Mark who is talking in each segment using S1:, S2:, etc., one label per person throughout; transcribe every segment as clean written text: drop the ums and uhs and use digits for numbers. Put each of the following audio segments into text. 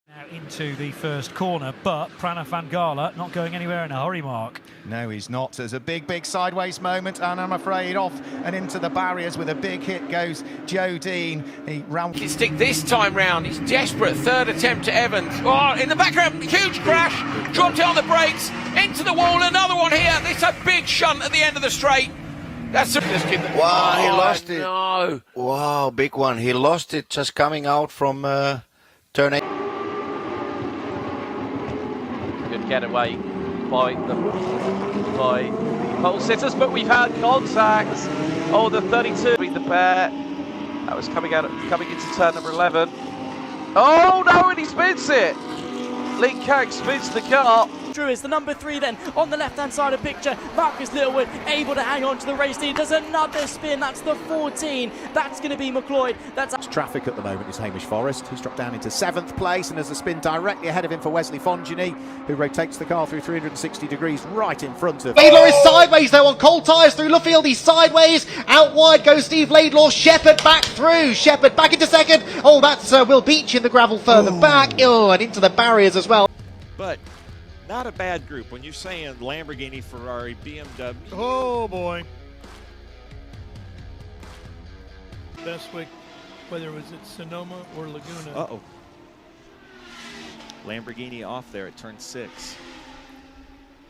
S1: Now into the first corner, but Pranav van Gala not going anywhere in a hurry, Mark.
S2: No, he's not. There's a big sideways moment, and I'm afraid off and into the barriers with a big hit goes Joe Dean. He
S3: His stick this time round. He's desperate. Third attempt to Evans. Oh, in the background, huge crash. Dropped it on the brakes. Into the wall. Another one here. This is a big shunt at the end of the straight. That's a...
S4: Wow, he lost it.
S3: No.
S4: Wow, big one. He lost it just coming out from turn 8.
S5: Good getaway by the pole sitters, but we've had contact. Oh, the 32 beat the pair. That was coming into turn number 11. Oh no, and he spins it. Link Kang spins the car.
S6: Drew is the number 3 then on the left hand side of the picture. Marcus Littlewood able to hang on to the race lead. There's another spin, that's the 14. That's going to be McLeod. That's
S7: traffic at the moment is Hamish Forrest, who's dropped down into 7th place, and there's a spin directly ahead of him for Wesley Fongini, who rotates the car through 360 degrees right in front of.
S8: Laidlaw is sideways though on cold tyres through Luffield. He's sideways. Out wide goes Steve Laidlaw. Shepherd back through. Shepherd back into second. Oh, that's Will Beach in the gravel further back. Oh, and into the barriers as well.
S9: But not a bad group when you're saying Lamborghini, Ferrari, BMW.
S10: Oh boy. Best week, whether it was at Sonoma or Laguna.
S9: Uh-oh. Lamborghini off there at turn 6.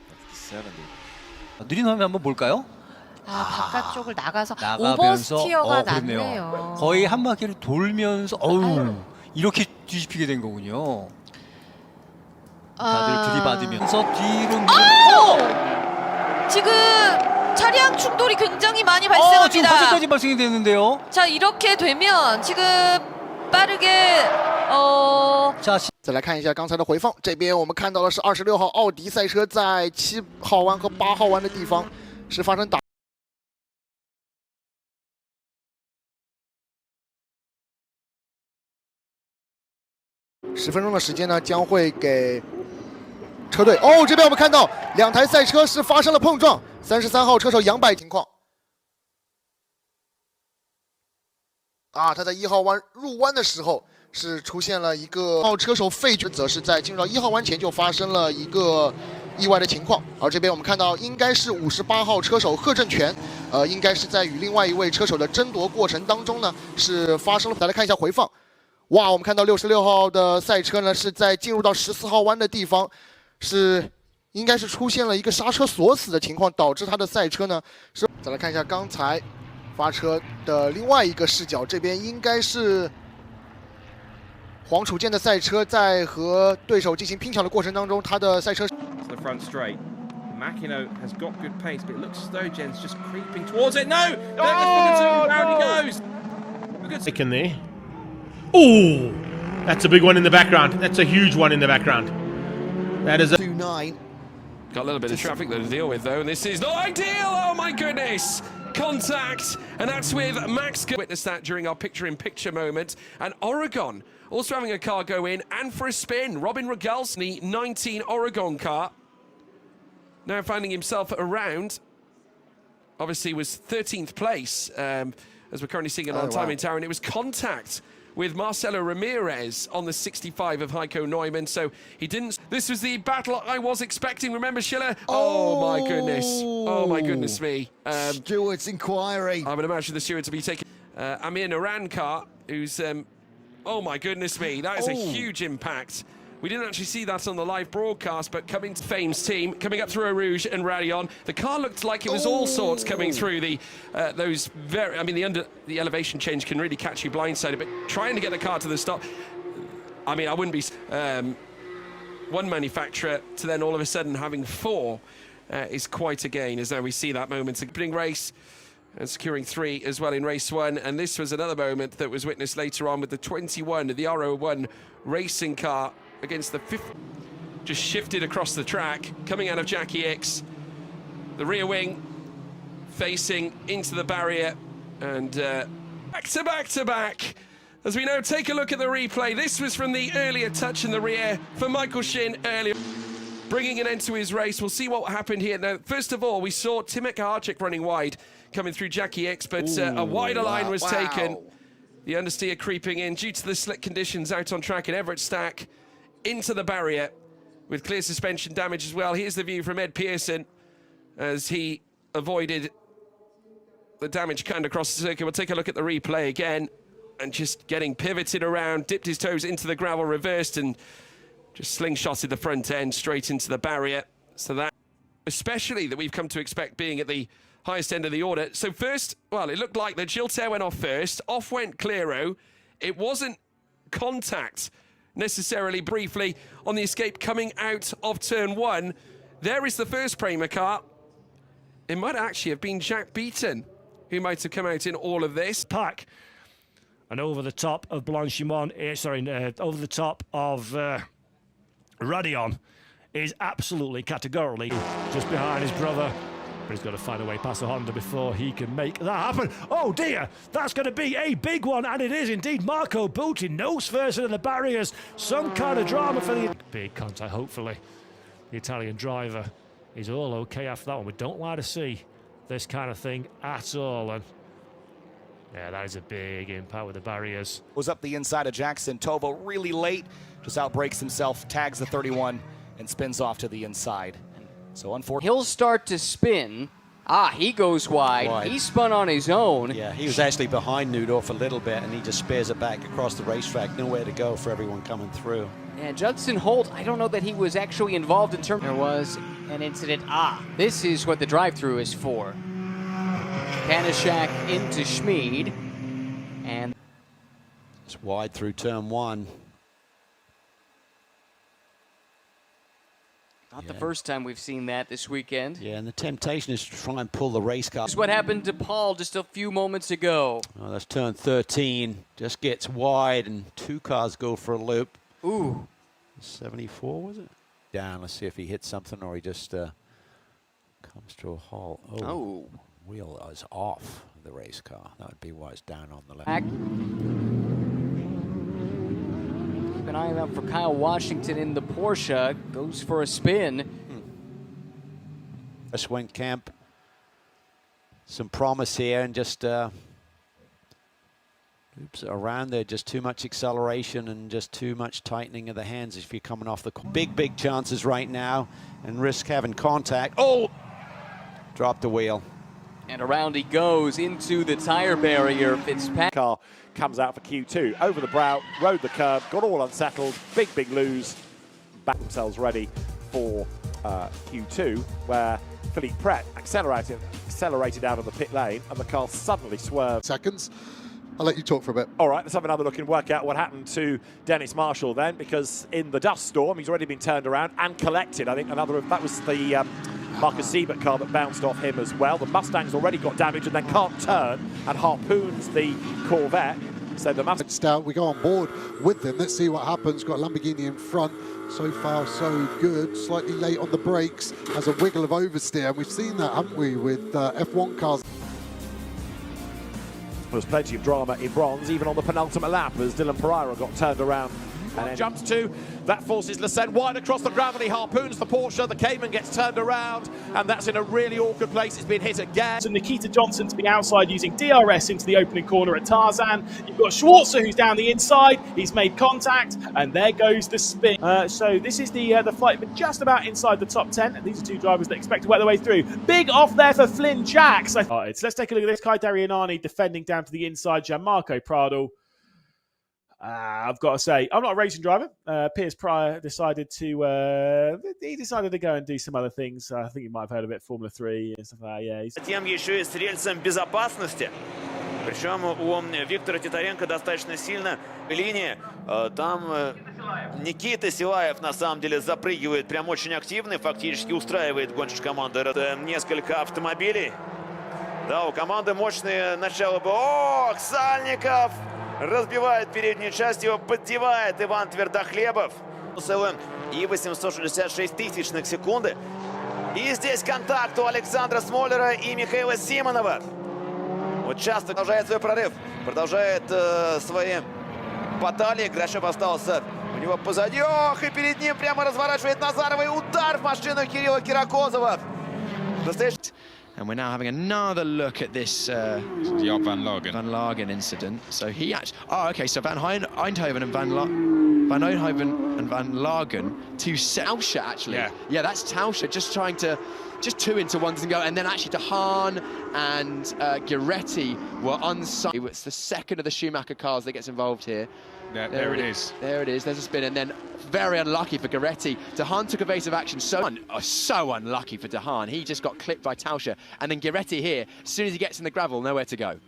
S9: That's the 70.
S11: 느린 화면 한번 볼까요?
S12: 바깥쪽을 나가서
S11: 나가면서
S12: 오버스티어가
S11: 그렇네요.
S12: 났네요.
S11: 거의 한 바퀴를 돌면서 이렇게 뒤집히게 된 거군요. 다들 들이받으면서 뒤로
S12: 지금 차량 충돌이 굉장히 많이
S11: 지금
S12: 발생합니다.
S11: 화재까지 발생이 됐는데요.
S12: 자, 이렇게 되면 지금 빠르게
S8: 再来看一下刚才的回放，这边我们看到的是26号奥迪赛车在7号弯和8号弯的地方是发生打。10分钟的时间呢，将会给车队。哦，这边我们看到2台赛车是发生了碰撞，33号车手杨柏情况。啊，他在1号弯入弯的时候是出现了一个车手费爵，则是在进入到1号弯前就发生了一个意外的情况。而这边我们看到应该是58号车手贺正全，应该是在与另外一位车手的争夺过程当中呢，是发生了。再来看一下回放。哇，我们看到66号的赛车呢是在进入到14号弯的地方，是应该是出现了一个刹车锁死的情况，导致他的赛车呢是。再来看一下刚才发车的另外一个视角，这边应该是黄楚健的赛车在和对手进行拼抢的过程当中，他的赛车。
S3: The front straight. Makino has got good pace, but it looks as though Jen's just creeping towards it. No! Down he goes!
S10: Taken there. Oh, that's a big one in the background. That's a huge one in the background. That is a
S8: 2-9.
S3: Got a little bit of traffic though to deal with though, and this is not ideal. Oh my goodness! Contact, and that's with Max. Witnessed that during our picture-in-picture moment. And Oregon also having a car go in and for a spin. Robin Rogalski, 19 Oregon car, now finding himself around. Obviously was 13th place, as we're currently seeing it on time in tower, and it was contact with Marcelo Ramirez on the 65 of Heiko Neumann, so he didn't. This was the battle I was expecting. Remember Schiller? Oh my goodness! Oh my goodness me!
S4: Stewart's inquiry.
S3: I would imagine the steward to be taking Amir Naran car, who's oh my goodness me! That is a huge impact. We didn't actually see that on the live broadcast, but coming to Fame's team, coming up through Eau Rouge and Radion, the car looked like it was all sorts coming through the those very. I mean, the elevation change can really catch you blindsided, but trying to get the car to the stop. I mean, I wouldn't be one manufacturer to then all of a sudden having 4 is quite a gain. As though we see that moment opening race and securing 3 as well in race 1, and this was another moment that was witnessed later on with the 21, the R01 racing car against the 5th, just shifted across the track, coming out of Jackie X, the rear wing facing into the barrier, and back to back. As we now take a look at the replay, this was from the earlier touch in the rear for Michael Shin earlier, bringing an end to his race. We'll see what happened here. Now, first of all, we saw Timek Harchik running wide, coming through Jackie X, but a wider line was taken. The understeer creeping in due to the slick conditions out on track in Everett Stack. into the barrier with clear suspension damage as well. Here's the view from Ed Pearson as he avoided the damage kind of across the circuit. We'll take a look at the replay again, and just getting pivoted around, dipped his toes into the gravel, reversed, and just slingshotted the front end straight into the barrier. So that, especially that we've come to expect being at the highest end of the order. So first, well, it looked like the Giltaire went off first. Off went Clero. It wasn't contact necessarily briefly on the escape coming out of turn one. There is the first Prema car. It might actually have been Jack Beaton who might have come out in all of this.
S13: Pack. And over the top of Blanchimont, over the top of Radion is absolutely categorically just behind his brother. But he's got to find a way past a Honda before he can make that happen. Oh dear, that's going to be a big one, and it is indeed. Marco Butti nose first into the barriers. Some kind of drama for the big contact. Hopefully, the Italian driver is all okay after that one. We don't like to see this kind of thing at all, and yeah, that is a big impact with the barriers.
S14: Was up the inside of Jackson. Tovo really late, just outbrakes himself, tags the 31, and spins off to the inside. So unfortunately,
S15: he'll start to spin. He goes wide. He spun on his own.
S16: Yeah, he was actually behind Newdorf a little bit, and he just spares it back across the racetrack. Nowhere to go for everyone coming through.
S15: Yeah, Judson Holt, I don't know that he was actually involved in terms. There was an incident. This is what the drive-through is for. Panishak into Schmid, and
S16: it's wide through turn one.
S15: Not the first time we've seen that this weekend.
S16: Yeah, and the temptation is to try and pull the race car.
S15: This is what happened to Paul just a few moments ago.
S16: Oh, that's turn 13. Just gets wide, and two cars go for a loop.
S15: Ooh.
S16: 74, was it? Down. Let's see if he hits something or he just comes to a halt. Oh. Wheel is off the race car. That would be why it's down on the left.
S15: Keep an eye out for Kyle Washington in the Porsche. Goes for a spin.
S16: A swing camp. Some promise here, and just oops, around there, just too much acceleration and just too much tightening of the hands if you're coming off the big chances right now and risk having contact. Oh, dropped the wheel.
S15: And around he goes into the tire barrier. Fitzpatrick
S7: car comes out for Q2. Over the brow, rode the curb, got all unsettled. Big lose. Back themselves ready for Q2, where Philippe Pret accelerated out of the pit lane, and the car suddenly swerved.
S8: Seconds. I'll let you talk for a bit.
S7: All right, let's have another look and work out what happened to Dennis Marshall then, because in the dust storm, he's already been turned around and collected. I think that was the Marcus Siebert car that bounced off him as well. The Mustang's already got damage and then can't turn and harpoons the Corvette. So the Mustang.
S17: We go on board with them. Let's see what happens. Got Lamborghini in front. So far, so good. Slightly late on the brakes. Has a wiggle of oversteer. And we've seen that, haven't we, with F1 cars.
S7: There was plenty of drama in bronze, even on the penultimate lap, as Dylan Pereira got turned around and jumps to. That forces Lecen wide across the gravel. He harpoons the Porsche. The Cayman gets turned around, and that's in a really awkward place. It's been hit again.
S18: So Nikita Johnson to the outside using DRS into the opening corner at Tarzan. You've got Schwarzer who's down the inside. He's made contact, and there goes the spin. So this is the flight, but just about inside the top 10. And these are two drivers that expect to work their way through. Big off there for Flynn Jacks. Let's take a look at this. Kai Darianani defending down to the inside. Gianmarco Prado. I've got to say, I'm not a racing driver. Piers Pryor decided to go and do some other things. I think you might have heard of it, Formula 3 and stuff like that. Yeah,
S19: Затем еще и с рельсом безопасности. Причем у Виктора Титаренко достаточно сильно линия. Там Никита Силаев на самом деле запрыгивает прям очень активно, фактически устраивает гонщик команды. Несколько автомобилей. Да, у команды мощное начало было. Ох, Сальников! Разбивает переднюю часть, его поддевает Иван Твердохлебов. И 866 тысячных секунды. И здесь контакт у Александра Смолера и Михаила Симонова. Вот часто продолжает свой прорыв. Продолжает свои баталии. Грашев остался у него позади. Ох, и перед ним прямо разворачивает Назарова. И удар в машину Кирилла Киракозова.
S20: And we're now having another look at this Van Lagen incident. So he actually... Oh, okay, so Van Eindhoven and Van Lagen... Van Oudhoven and Van Lagen to Tauscher, actually. Yeah, that's Tauscher just trying to just two into ones and go, and then actually De Haan and Giretti were unsigned. It's the second of the Schumacher cars that gets involved here.
S21: There it is.
S20: There it is. There's a spin, and then very unlucky for Giretti. De Haan took evasive action. So unlucky for De Haan. He just got clipped by Tauscher, and then Giretti here, as soon as he gets in the gravel, nowhere to go.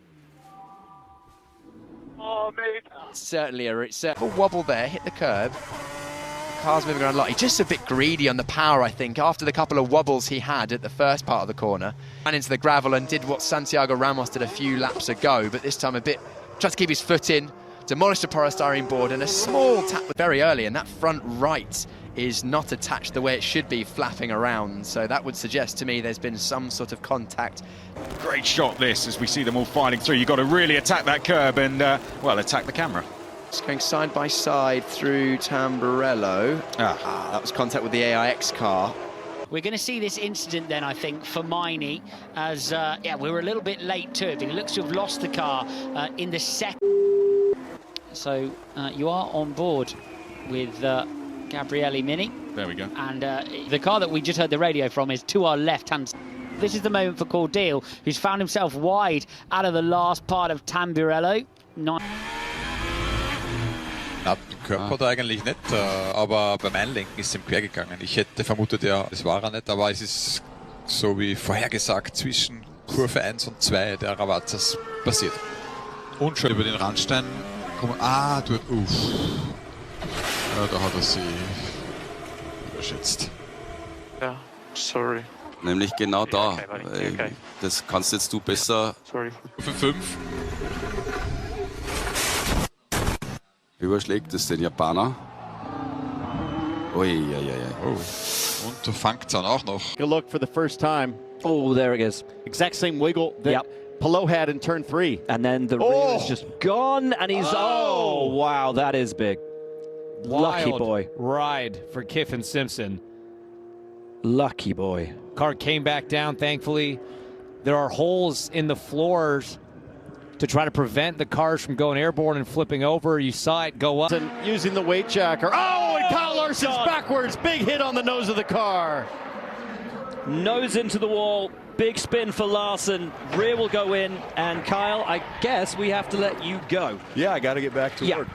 S5: Oh, mate.
S20: Certainly a wobble there, hit the curb. Car's moving around a lot. He's just a bit greedy on the power, I think, after the couple of wobbles he had at the first part of the corner. Ran into the gravel and did what Santiago Ramos did a few laps ago, but this time tried to keep his foot in, demolished the polystyrene board, and a small tap very early, and that front right is not attached the way it should be, flapping around. So that would suggest to me there's been some sort of contact.
S21: Great shot this, as we see them all fighting through. You've got to really attack that curb and, well, attack the camera.
S20: It's going side by side through Tamburello. That was contact with the AIX car.
S22: We're going to see this incident then, I think, for Miney, as, we were a little bit late to it. He looks to have lost the car in the second. So you are on board with Gabriele Mini.
S21: There we go.
S22: And the car that we just heard the radio from is to our left-hand side. This is the moment for Cordeal, who's found himself wide out of the last part of Tamburello.
S23: Körpert eigentlich nicht, aber beim Einlenken ist es ihm quer gegangen. Ich hätte vermutet, ja, das war er nicht, aber es ist so wie vorhergesagt zwischen Kurve 1 und 2 der Ravazzas passiert. Unschön über den Randstein kommen. Dort, ja, da hat er sie überschätzt.
S5: Ja, sorry.
S24: Nämlich genau da. Okay. Das kannst jetzt du besser.
S5: Sorry.
S23: Für 5.
S24: Überschlägt es den Japaner. Ui.
S23: Oh. Und da fängt es dann auch noch.
S7: Good look for the first time.
S25: Oh, there it is.
S7: Exact same wiggle that Pilot had in turn 3.
S25: And then the rear is just gone, and he's... Oh, wow, that is big. Lucky boy.
S26: Ride for Kiffin Simpson.
S25: Lucky boy.
S26: Car came back down, thankfully. There are holes in the floors to try to prevent the cars from going airborne and flipping over. You saw it go up.
S7: And using the weight jacker. Oh, and Kyle Larson's backwards. Big hit on the nose of the car.
S25: Nose into the wall. Big spin for Larson. Rear will go in. And Kyle, I guess we have to let you go.
S9: Yeah, I got to get back to work.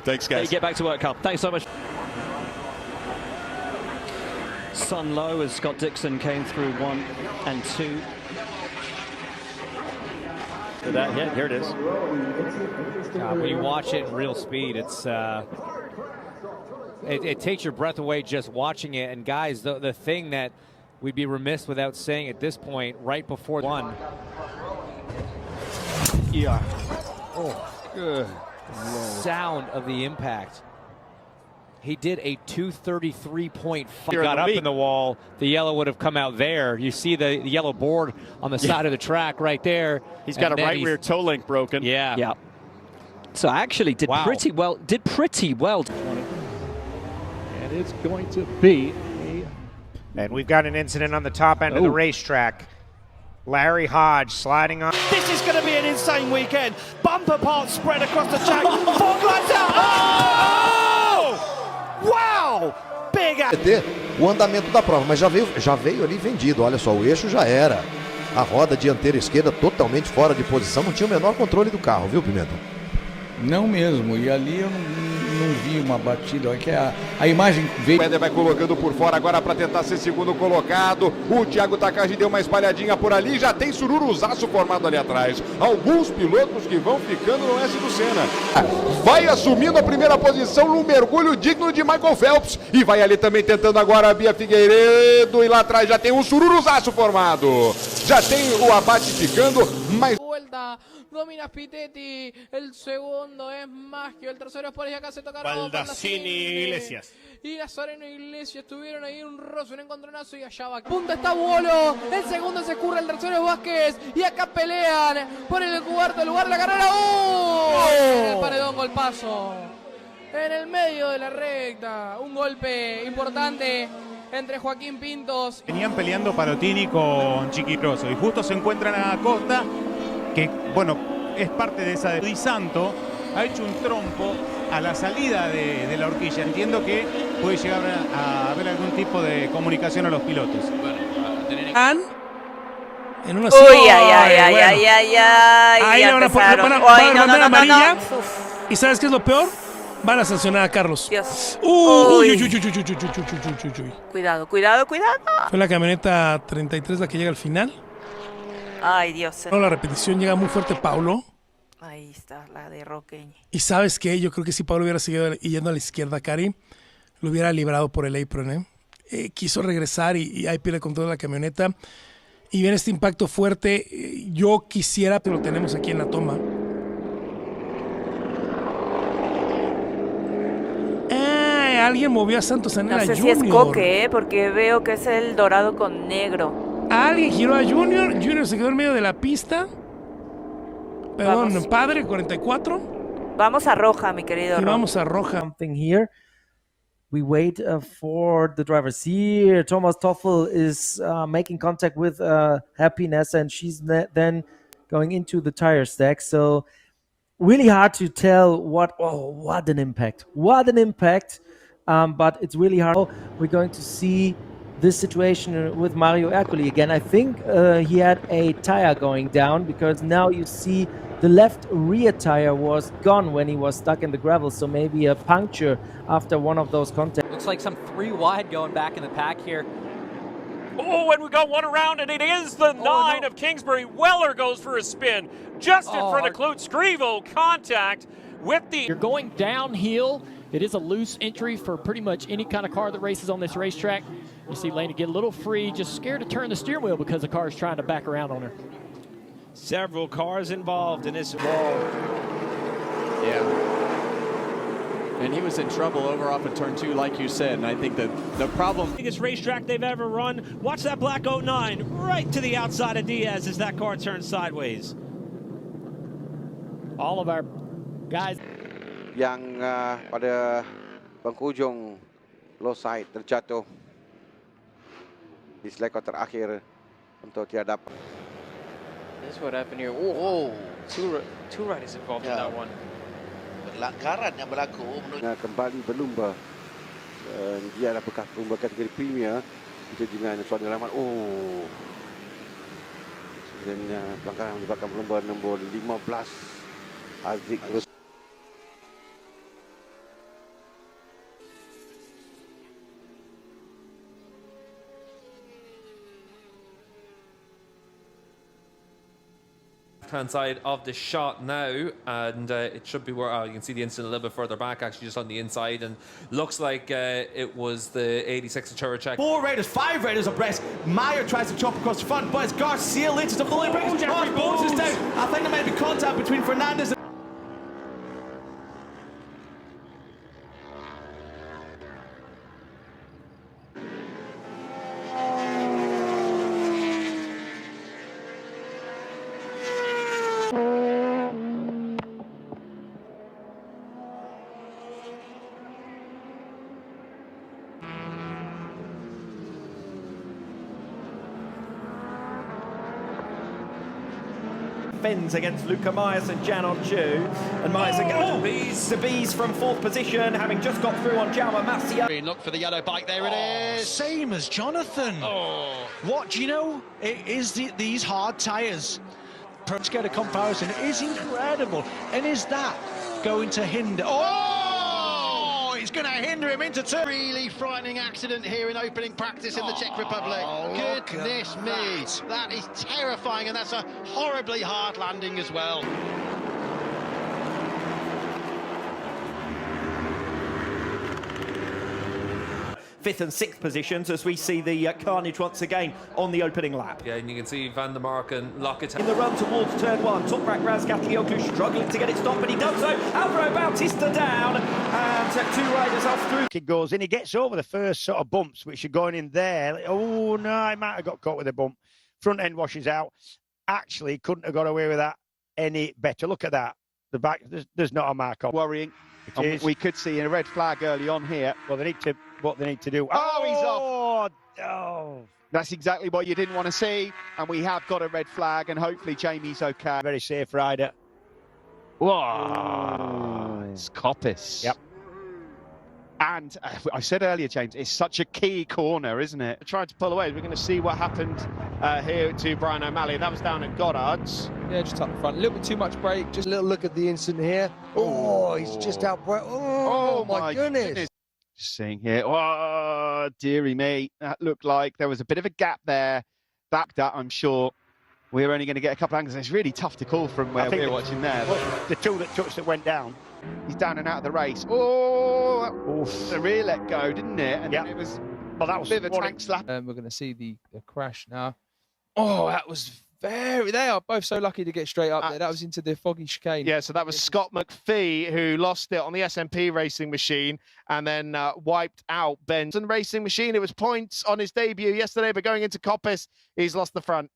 S9: Thanks, guys.
S25: Get back to work, Carl. Thanks so much. Sun low as Scott Dixon came through 1 and 2.
S7: Here it is.
S26: When you watch it in real speed, it's it takes your breath away just watching it. And guys, the thing that we'd be remiss without saying at this point, right before one.
S7: Yeah.
S26: Oh, good. Sound of the impact. He did a 233.5. He got up in the wall. The yellow would have come out there. You see the yellow board on the side of the track right there.
S7: He's got a right rear toe link broken.
S26: Yeah.
S25: Yeah. So actually did pretty well. Did pretty well.
S18: And it's going to be
S27: And we've got an incident on the top end of the racetrack. Larry Hodge sliding on.
S28: This is going to be an insane weekend. Bumper parts spread across the track. Fog lights out. Oh! Uau! Pega!
S29: O andamento da prova, mas já veio ali vendido. Olha só, o eixo já era. A roda dianteira esquerda totalmente fora de posição. Não tinha o menor controle do carro, viu, Pimenta?
S30: Não mesmo. E ali eu não vi uma batida. Olha que a imagem veio.
S31: O Éder vai colocando por fora agora para tentar ser segundo colocado. O Thiago Takagi deu uma espalhadinha por ali. Já tem sururuzaço formado ali atrás. Alguns pilotos que vão ficando no S do Senna. Vai assumindo a primeira posição no mergulho digno de Michael Phelps. E vai ali também tentando agora a Bia Figueiredo. E lá atrás já tem um sururuzaço formado. Já tem o abate ficando, mas...
S32: Domina Pitetti, el segundo es Maggio, el tercero es por ahí, acá se tocaron
S18: Baldassini y Iglesias.
S32: Y Nazareno y Iglesias tuvieron ahí un roce, un encontronazo y allá va. Punta está Buolo, el segundo se curra, el tercero es Vázquez y acá pelean por el cuarto lugar la carrera. ¡Oh! En el paredón golpazo, en el medio de la recta, un golpe importante entre Joaquín Pintos.
S18: Venían peleando Parotini con Chiqui Grosso y justo se encuentran a Costa, que bueno, es parte de esa de Di Santo, ha hecho un trompo
S1: a la salida de la horquilla. Entiendo que puede llegar a haber algún tipo de comunicación a los pilotos.
S2: En una
S3: Uy, ay.
S2: Ahí le van a poner bandera amarilla. ¿Y sabes qué es lo peor? Van a sancionar a Carlos.
S3: Dios.
S2: Uy.
S3: Cuidado.
S2: Fue la camioneta 33 la que llega al final.
S3: Ay, Dios.
S2: No, la repetición llega muy fuerte Paulo.
S3: Ahí está la de Roqueñi.
S2: Y ¿sabes qué? Yo creo que si Paulo hubiera seguido yendo a la izquierda, Cari, lo hubiera librado por el apron, quiso regresar y ahí pierde control de la camioneta. Y viene este impacto fuerte. Yo quisiera, pero lo tenemos aquí en la toma. Alguien movió a Santos Anera
S3: No sé
S2: Junior.
S3: si es Coque, porque veo que es el dorado con negro.
S2: Alguien giró a Junior. Junior se quedó en medio de la pista. Perdón, vamos. Padre, 44.
S3: Vamos a roja, mi querido.
S2: Y vamos a roja.
S4: Something here. We wait for the drivers here. Thomas Toffel is making contact with Happiness, and she's then going into the tire stack. So really hard to tell what an impact. But it's really hard. We're going to see this situation with Mario Ercoli again. I think he had a tire going down, because now you see the left rear tire was gone when he was stuck in the gravel. So maybe a puncture after one of those contacts.
S26: Looks like some 3 wide going back in the pack here.
S7: Oh, and we got one around, and it is the 9 of Kingsbury. Weller goes for a spin just in front of Kloot. Scrivo contact with the...
S25: You're going downhill. It is a loose entry for pretty much any kind of car that races on this racetrack. You see Lana get a little free, just scared to turn the steering wheel because the car is trying to back around on her.
S28: Several cars involved in this wall.
S6: Yeah. And he was in trouble over off of turn 2, like you said, and I think that the problem...
S28: Biggest racetrack they've ever run. Watch that black 09 right to the outside of Diaz as that car turns sideways.
S25: All of our guys...
S10: Yang pada penghujung low side terjatuh di sleko terakhir untuk tidak dapat.
S11: That's what happened here. Two riders involved in that one. Pelanggaran yang berlaku
S10: kembali berlumba. Dia adalah bekas lumba kategori premier itu dengan suatu alamat. Dan pelanggaran menyebabkan berlumba nombor 15 Azik terus.
S12: Hand side of the shot now, and it should be where you can see the incident a little bit further back, actually just on the inside, and looks like it was the 86 Turacek.
S28: 4 Raiders, 5 Raiders abreast. Meyer tries to chop across the front, but it's Garcia into the fully breaks. Jeffrey bounces down. I think there may be contact between Fernandez and... Fens against Luca Myers and Janon Chu, and Myers again. Debees from 4th position, having just got through on Jaume Masia.
S13: Look for the yellow bike, there it is. Same as Jonathan. What do you know? It is these hard tyres. Let's get a comparison. It is incredible. And is that going to hinder? It's going to hinder him into turn. Really frightening accident here in opening practice in the Czech Republic. Goodness me. That is terrifying, and that's a horribly hard landing as well.
S28: 5th and 6th positions as we see the carnage once again on the opening lap.
S12: Yeah, and you can see Van der Mark and Lockett
S28: in the run towards turn 1. Toprak Razgatlioglu struggling to get it stopped, but he does so. Alvaro Bautista down, and 2 riders off through.
S27: He goes in, he gets over the first sort of bumps which are going in there. Oh no, he might have got caught with a bump. Front end washes out. Actually, couldn't have got away with that any better. Look at that. The back, there's not a mark on.
S31: Worrying. We could see a red flag early on here.
S27: Well, what they need to do.
S31: He's off. That's exactly what you didn't want to see, and we have got a red flag, and hopefully Jamie's okay.
S27: Very safe rider. Whoa.
S5: It's Coppice.
S7: Yep.
S5: And I said earlier, James, it's such a key corner, isn't it?
S18: Trying to pull away. We're going to see what happened here to Brian O'Malley. That was down at Goddard's.
S8: Yeah, just up the front. A little bit too much brake. Just a little look at the incident here. Oh, he's just out. Oh, my goodness.
S5: Just seeing here. Oh, dearie me. That looked like there was a bit of a gap there. Backed up, I'm sure. We're only going to get a couple of angles. It's really tough to call from where we're watching there.
S27: The tool that touched that went down.
S5: He's down and out of the race. Oh, the rear let go, didn't it? And then it was,
S27: that was
S5: a bit of a tank slap.
S8: We're going to see the crash now. Oh, that was they are both so lucky to get straight up there. That was into the foggy chicane.
S18: Yeah, so that was Scott McPhee who lost it on the SMP racing machine and then wiped out Benson racing machine. It was points on his debut yesterday, but going into Coppice, he's lost the front.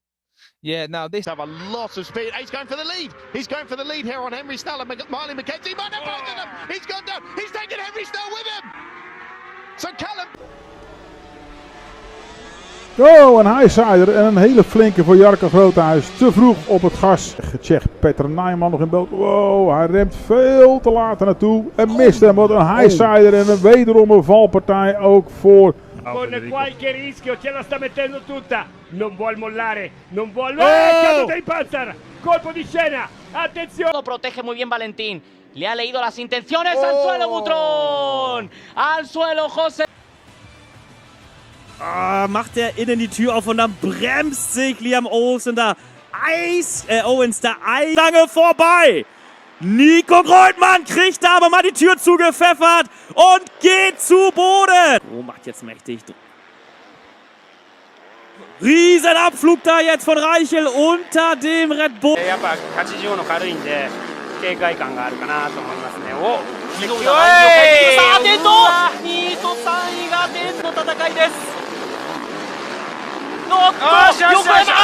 S8: Yeah, now this
S18: have a lot of speed. He's going for the lead. He's going for the lead here on Henry Snell and Marley McKenzie. Might have broken them. He's gone down. He's taken Henry Snell with him. So Callum.
S14: Oh, een highsider en een hele flinke voor Jarko Groothuis. Te vroeg op het gas. Gecheckt Peter Nijman nog in beeld. Wow, hij remt veel te laat naartoe en mist hem. Wat een highsider en een wederom een valpartij ook voor...
S15: Con qualche rischio, ce la sta mettendo tutta, non vuol mollare, non vuol... Caduta in Panzer, colpo di scena, attenzione!
S16: Lo protege muy bien Valentín, le ha leído las intenciones, al suelo Butrón, al suelo José.
S17: Macht er innen die Tür auf und dann bremst sich Liam Owens da Owens da lange vorbei. Nico Kreutmann kriegt da aber mal die Tür zugepfeffert und geht zu Boden. Oh, macht jetzt mächtig. Riesenabflug da jetzt von Reichel unter dem Red Bull.
S15: 80の軽いんで警戒感があるかなと思いますね。お、
S16: 2位と3位が点の戦いです。横山